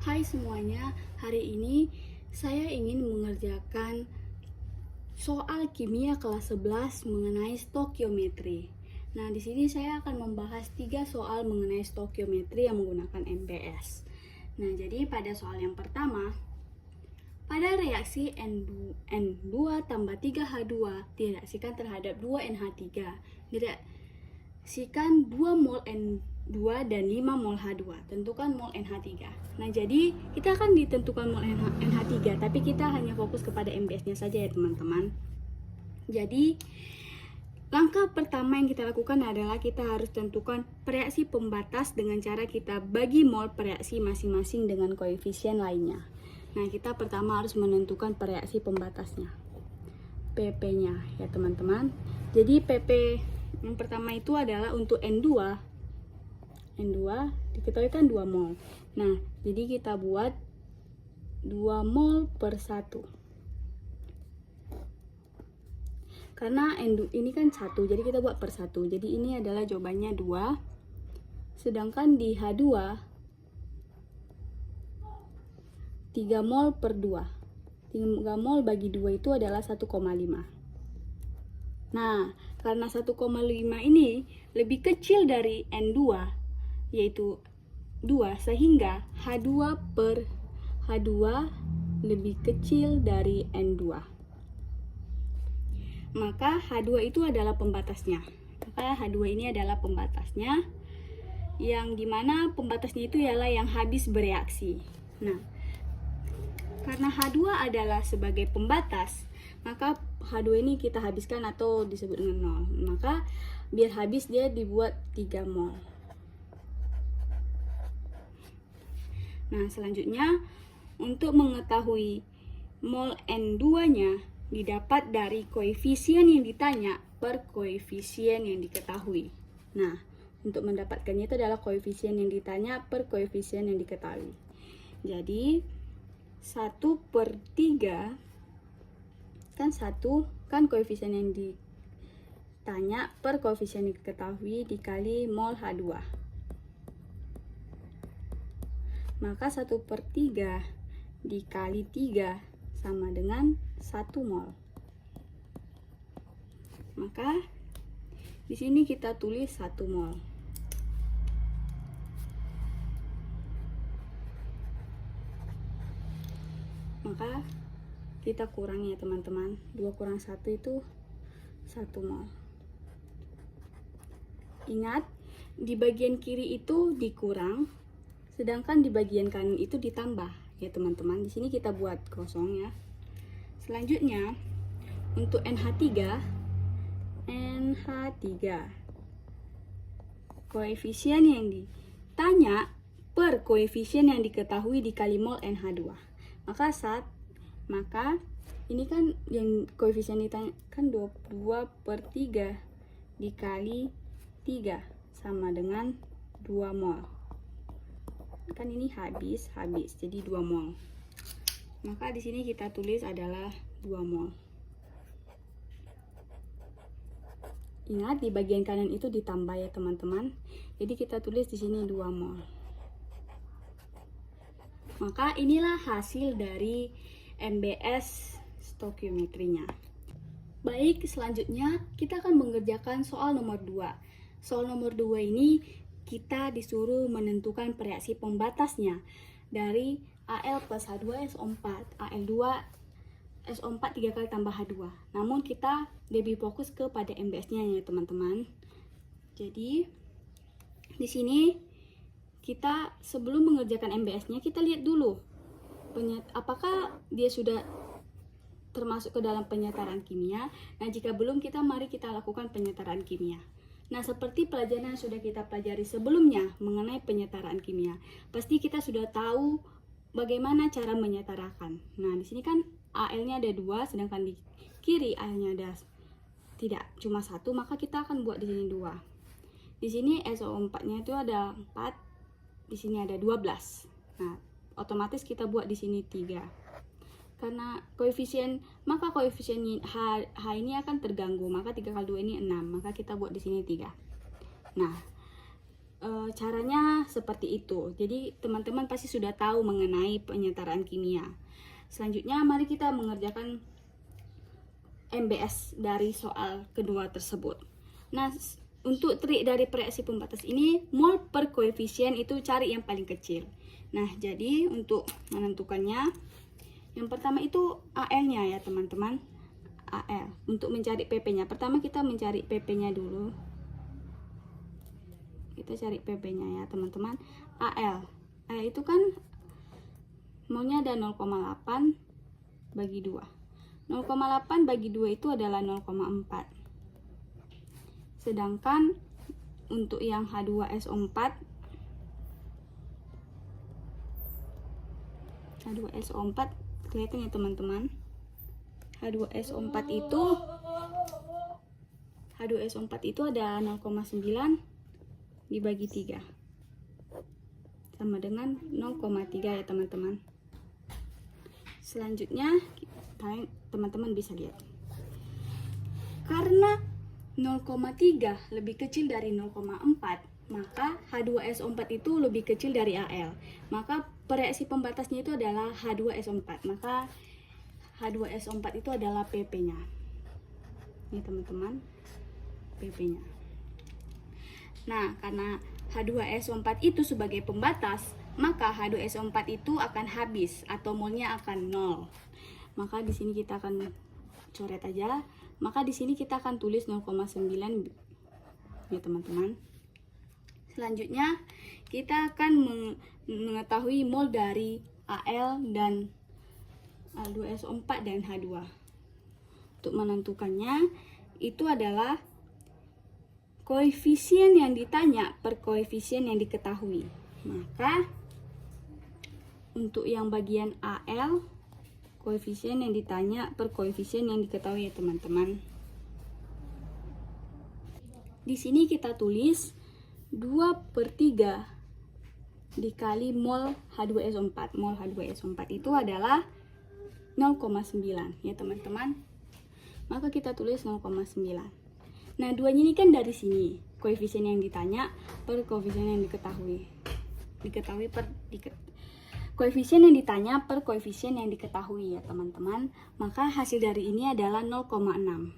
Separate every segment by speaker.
Speaker 1: Hai semuanya, hari ini saya ingin mengerjakan soal kimia kelas 11 mengenai stokiometri. Nah, di sini saya akan membahas 3 soal mengenai stokiometri yang menggunakan MBS. Nah, jadi pada soal yang pertama, pada reaksi N2 tambah 3H2 direaksikan terhadap 2 NH3. Direaksikan 2 mol N2 dan 5 mol H2. Tentukan mol NH3. Nah, jadi kita akan ditentukan mol NH3, tapi kita hanya fokus kepada MBS-nya saja ya, teman-teman. Jadi, langkah pertama yang kita lakukan adalah kita harus tentukan reaksi pembatas dengan cara kita bagi mol reaksi masing-masing dengan koefisien lainnya. Nah, kita pertama harus menentukan reaksi pembatasnya, PP-nya ya teman-teman. Jadi PP yang pertama itu adalah untuk N2 diketahui kan 2 mol. Nah, jadi kita buat 2 mol per 1. Karena ini kan 1, jadi kita buat per 1. Jadi ini adalah jawabannya 2. Sedangkan di H2 3 mol per 2. 3 mol bagi 2 itu adalah 1,5. Nah, karena 1,5 ini lebih kecil dari N2, yaitu 2, sehingga H2 per H2 lebih kecil dari N2. Maka H2 itu adalah pembatasnya. Maka H2 ini adalah pembatasnya, yang dimana pembatasnya itu ialah yang habis bereaksi. Nah, karena H2 adalah sebagai pembatas, maka H2 ini kita habiskan atau disebut dengan 0. Maka biar habis dia dibuat 3 mol. Nah, selanjutnya untuk mengetahui mol N2-nya didapat dari koefisien yang ditanya per koefisien yang diketahui. Nah, untuk mendapatkannya itu adalah koefisien yang ditanya per koefisien yang diketahui. Jadi 1/3 kan 1 kan koefisien yang ditanya per koefisien yang diketahui dikali mol H2. Maka 1/3 dikali 3 sama dengan 1 mol. Maka di sini kita tulis 1 mol. Maka kita kurangi ya teman-teman. 2 kurang 1 itu 1 mol. Ingat, di bagian kiri itu dikurang, sedangkan di bagian kanan itu ditambah ya teman-teman. Di sini kita buat kosong ya. Selanjutnya untuk NH3 koefisien yang ditanya per koefisien yang diketahui dikali mol NH2. Maka ini kan yang koefisien ditanya kan 2/3 dikali 3 sama dengan 2 mol. Kan ini habis jadi 2 mol. Maka di sini kita tulis adalah 2 mol. Ingat, di bagian kanan itu ditambah ya teman-teman. Jadi kita tulis di sini 2 mol. Maka inilah hasil dari MBS stokiometrinya. Baik, selanjutnya kita akan mengerjakan soal nomor 2. Soal nomor 2 ini kita disuruh menentukan reaksi pembatasnya dari Al plus H2SO4, Al2 SO4 3 kali tambah H2. Namun kita lebih fokus kepada MBS-nya ya teman-teman. Jadi di sini kita sebelum mengerjakan MBS-nya kita lihat dulu apakah dia sudah termasuk ke dalam penyetaran kimia. Nah, jika belum, mari kita lakukan penyetaran kimia. Nah, seperti pelajaran yang sudah kita pelajari sebelumnya mengenai penyetaran kimia, pasti kita sudah tahu bagaimana cara menyetarakan. Nah, di sini kan Al-nya ada 2, sedangkan di kiri Al-nya ada cuma 1, maka kita akan buat di sini 2. Di sini SO4-nya itu ada 4, di sini ada 12. Nah, otomatis kita buat di sini 3. Karena koefisien H ini akan terganggu, maka 3 kali 2 ini 6, maka kita buat di sini 3. Nah, caranya seperti itu. Jadi teman-teman pasti sudah tahu mengenai penyetaraan kimia. Selanjutnya mari kita mengerjakan MBS dari soal kedua tersebut. Nah, untuk trik dari reaksi pembatas ini, mol per koefisien itu cari yang paling kecil. Nah, jadi untuk menentukannya, yang pertama itu AL-nya ya teman-teman. AL. Untuk mencari PP-nya, pertama kita mencari PP-nya dulu. Kita cari PP-nya ya teman-teman. AL. AL itu kan molnya ada 0,8 bagi 2. 0,8 bagi 2 itu adalah 0,4. Sedangkan untuk yang H2SO4 kelihatan ya teman-teman. H2SO4 itu ada 0,9 dibagi 3 sama dengan 0,3 ya teman-teman. Selanjutnya teman-teman bisa lihat, karena 0,3 lebih kecil dari 0,4, maka H2SO4 itu lebih kecil dari AL. Maka reaksi pembatasnya itu adalah H2SO4. Maka H2SO4 itu adalah PP-nya. Ini teman-teman, PP-nya. Nah, karena H2SO4 itu sebagai pembatas, maka H2SO4 itu akan habis atau molnya akan 0. Maka di sini kita akan coret aja. Maka di sini kita akan tulis 0,9 ya teman-teman. Selanjutnya kita akan mengetahui mol dari AL dan H2SO4 dan H2. Untuk menentukannya itu adalah koefisien yang ditanya per koefisien yang diketahui. Maka untuk yang bagian AL, koefisien yang ditanya per koefisien yang diketahui ya teman-teman. Di sini kita tulis 2/3 dikali mol H2SO4. Mol H2SO4 itu adalah 0,9 ya teman-teman. Maka kita tulis 0,9. Nah, duanya ini kan dari sini, koefisien yang ditanya per koefisien yang diketahui. Koefisien yang ditanya per koefisien yang diketahui ya teman-teman. Maka hasil dari ini adalah 0,6.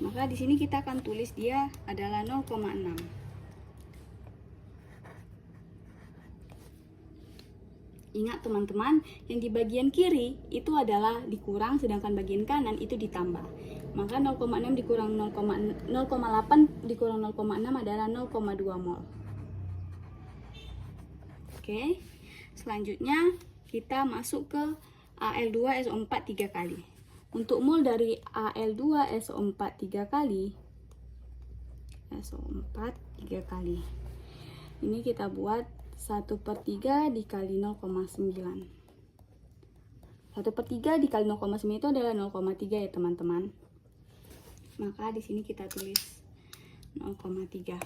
Speaker 1: Maka di sini kita akan tulis dia adalah 0,6. Ingat teman-teman, yang di bagian kiri itu adalah dikurang, sedangkan bagian kanan itu ditambah. Maka 0,6 dikurang 0,8 dikurang 0,6 adalah 0,2 mol. Oke, selanjutnya kita masuk ke Al2SO4 3 kali. Untuk mol dari Al2SO4 3 kali, SO4 3 kali, ini kita buat 1/3 dikali 0,9. 1/3 dikali 0,9 itu adalah 0,3 ya teman-teman. Maka di sini kita tulis 0,3.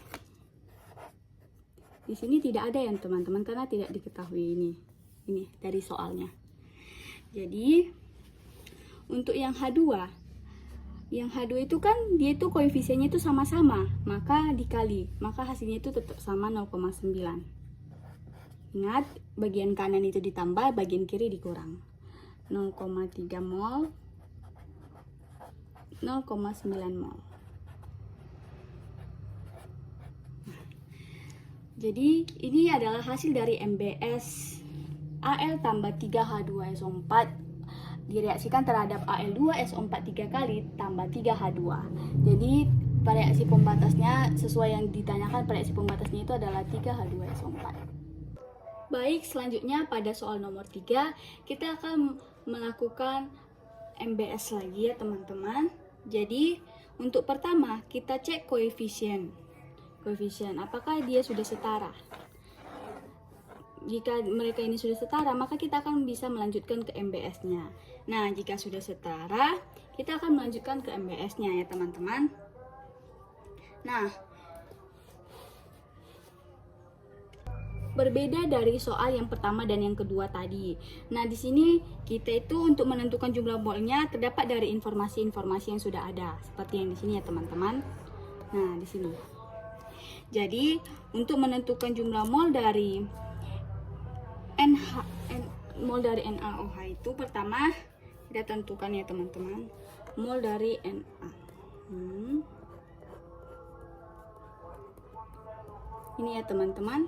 Speaker 1: Di sini tidak ada ya teman-teman karena tidak diketahui ini dari soalnya. Jadi untuk yang H2 itu kan dia itu koefisiennya itu sama-sama, maka dikali, maka hasilnya itu tetap sama 0,9. Ingat, bagian kanan itu ditambah, bagian kiri dikurang. 0,3 mol, 0,9 mol. Jadi ini adalah hasil dari MBS Al tambah 3H2SO4 direaksikan terhadap Al2SO4 3 kali tambah 3H2. Jadi reaksi pembatasnya sesuai yang ditanyakan, reaksi pembatasnya itu adalah 3H2SO4. Baik, selanjutnya pada soal nomor 3 kita akan melakukan MBS lagi ya teman-teman. Jadi untuk pertama kita cek koefisien apakah dia sudah setara. Jika mereka ini sudah setara, maka kita akan bisa melanjutkan ke MBS-nya. Nah, jika sudah setara, kita akan melanjutkan ke MBS-nya ya teman-teman. Nah, berbeda dari soal yang pertama dan yang kedua tadi. Nah, di sini kita itu untuk menentukan jumlah molnya terdapat dari informasi-informasi yang sudah ada, seperti yang di sini ya teman-teman. Nah, di sini. Jadi untuk menentukan jumlah mol dari NaOH itu, pertama kita tentukan ya teman-teman, mol dari Na. Ini ya teman-teman.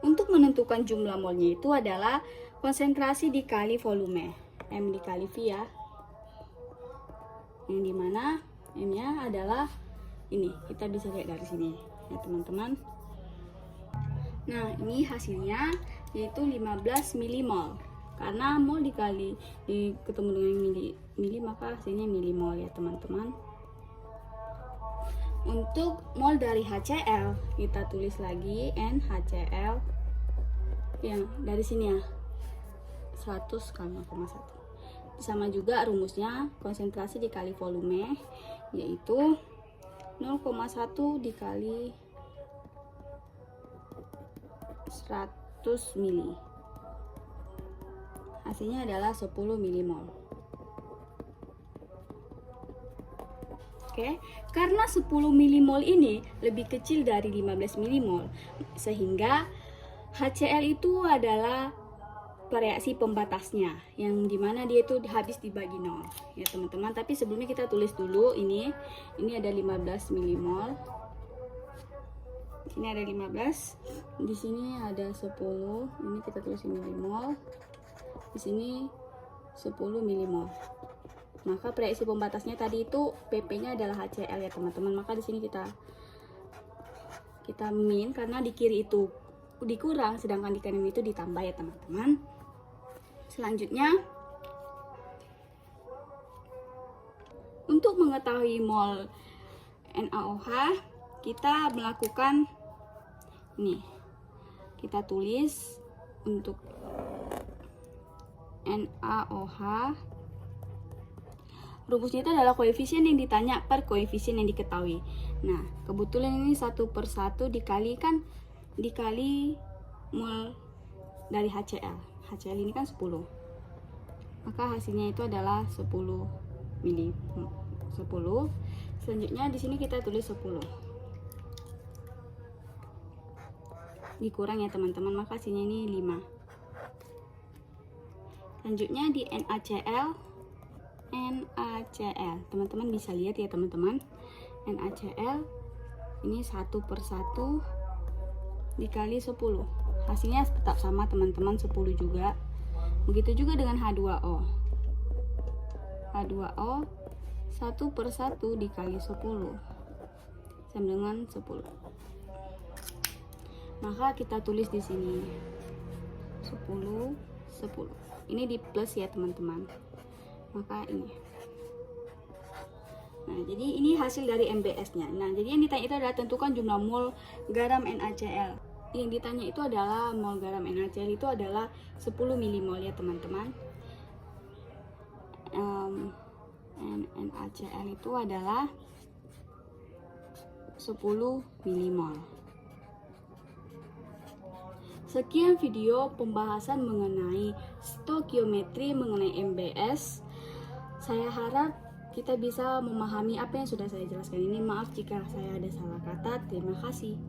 Speaker 1: Untuk menentukan jumlah molnya itu adalah konsentrasi dikali volume, M dikali V ya. Yang dimana M-nya adalah ini, kita bisa lihat dari sini ya teman-teman. Nah, ini hasilnya yaitu 15 milimol. Karena mol ketemu dengan mili, maka hasilnya milimol ya teman-teman. Untuk mol dari HCl, kita tulis lagi NaHCl yang dari sini ya, 100 kali 0,1. Sama juga rumusnya, konsentrasi dikali volume, yaitu 0,1 dikali 100 mili. Hasilnya adalah 10 milimol. Oke, karena 10 milimol ini lebih kecil dari 15 milimol, sehingga HCl itu adalah reaksi pembatasnya, yang dimana dia itu habis dibagi 0 ya teman-teman. Tapi sebelumnya kita tulis dulu ini ada 15 milimol, ini ada 15, di sini ada 10, ini kita tulis milimol, di sini 10 milimol. Maka reaksi pembatasnya tadi itu PP-nya adalah HCl ya teman-teman. Maka di sini kita min, karena di kiri itu dikurang sedangkan di kanan itu ditambah ya teman-teman. Selanjutnya, untuk mengetahui mol NaOH, kita melakukan ini. Kita tulis untuk NaOH, rumusnya itu adalah koefisien yang ditanya per koefisien yang diketahui. Nah, kebetulan ini 1/1 dikali mol dari HCl. HCl ini kan 10. Maka hasilnya itu adalah 10 mili. 10. Selanjutnya di sini kita tulis 10. Dikurang ya teman-teman, maka hasilnya ini 5. Selanjutnya di NaCl, teman-teman bisa lihat ya teman-teman, NaCl ini 1/1 dikali 10, hasilnya tetap sama teman-teman, 10 juga. Begitu juga dengan H2O, 1/1 dikali 10 sama dengan 10. Maka kita tulis di sini 10. Ini di plus ya teman-teman. Maka ini. Nah, jadi ini hasil dari MBS-nya. Nah, jadi yang ditanya itu adalah tentukan jumlah mol garam NaCl. Yang ditanya itu adalah mol garam NaCl itu adalah 10 milimol ya teman-teman. NaCl itu adalah 10 milimol. Sekian video pembahasan mengenai stokiometri, mengenai MBS. Saya harap kita bisa memahami apa yang sudah saya jelaskan ini. Maaf jika saya ada salah kata. Terima kasih.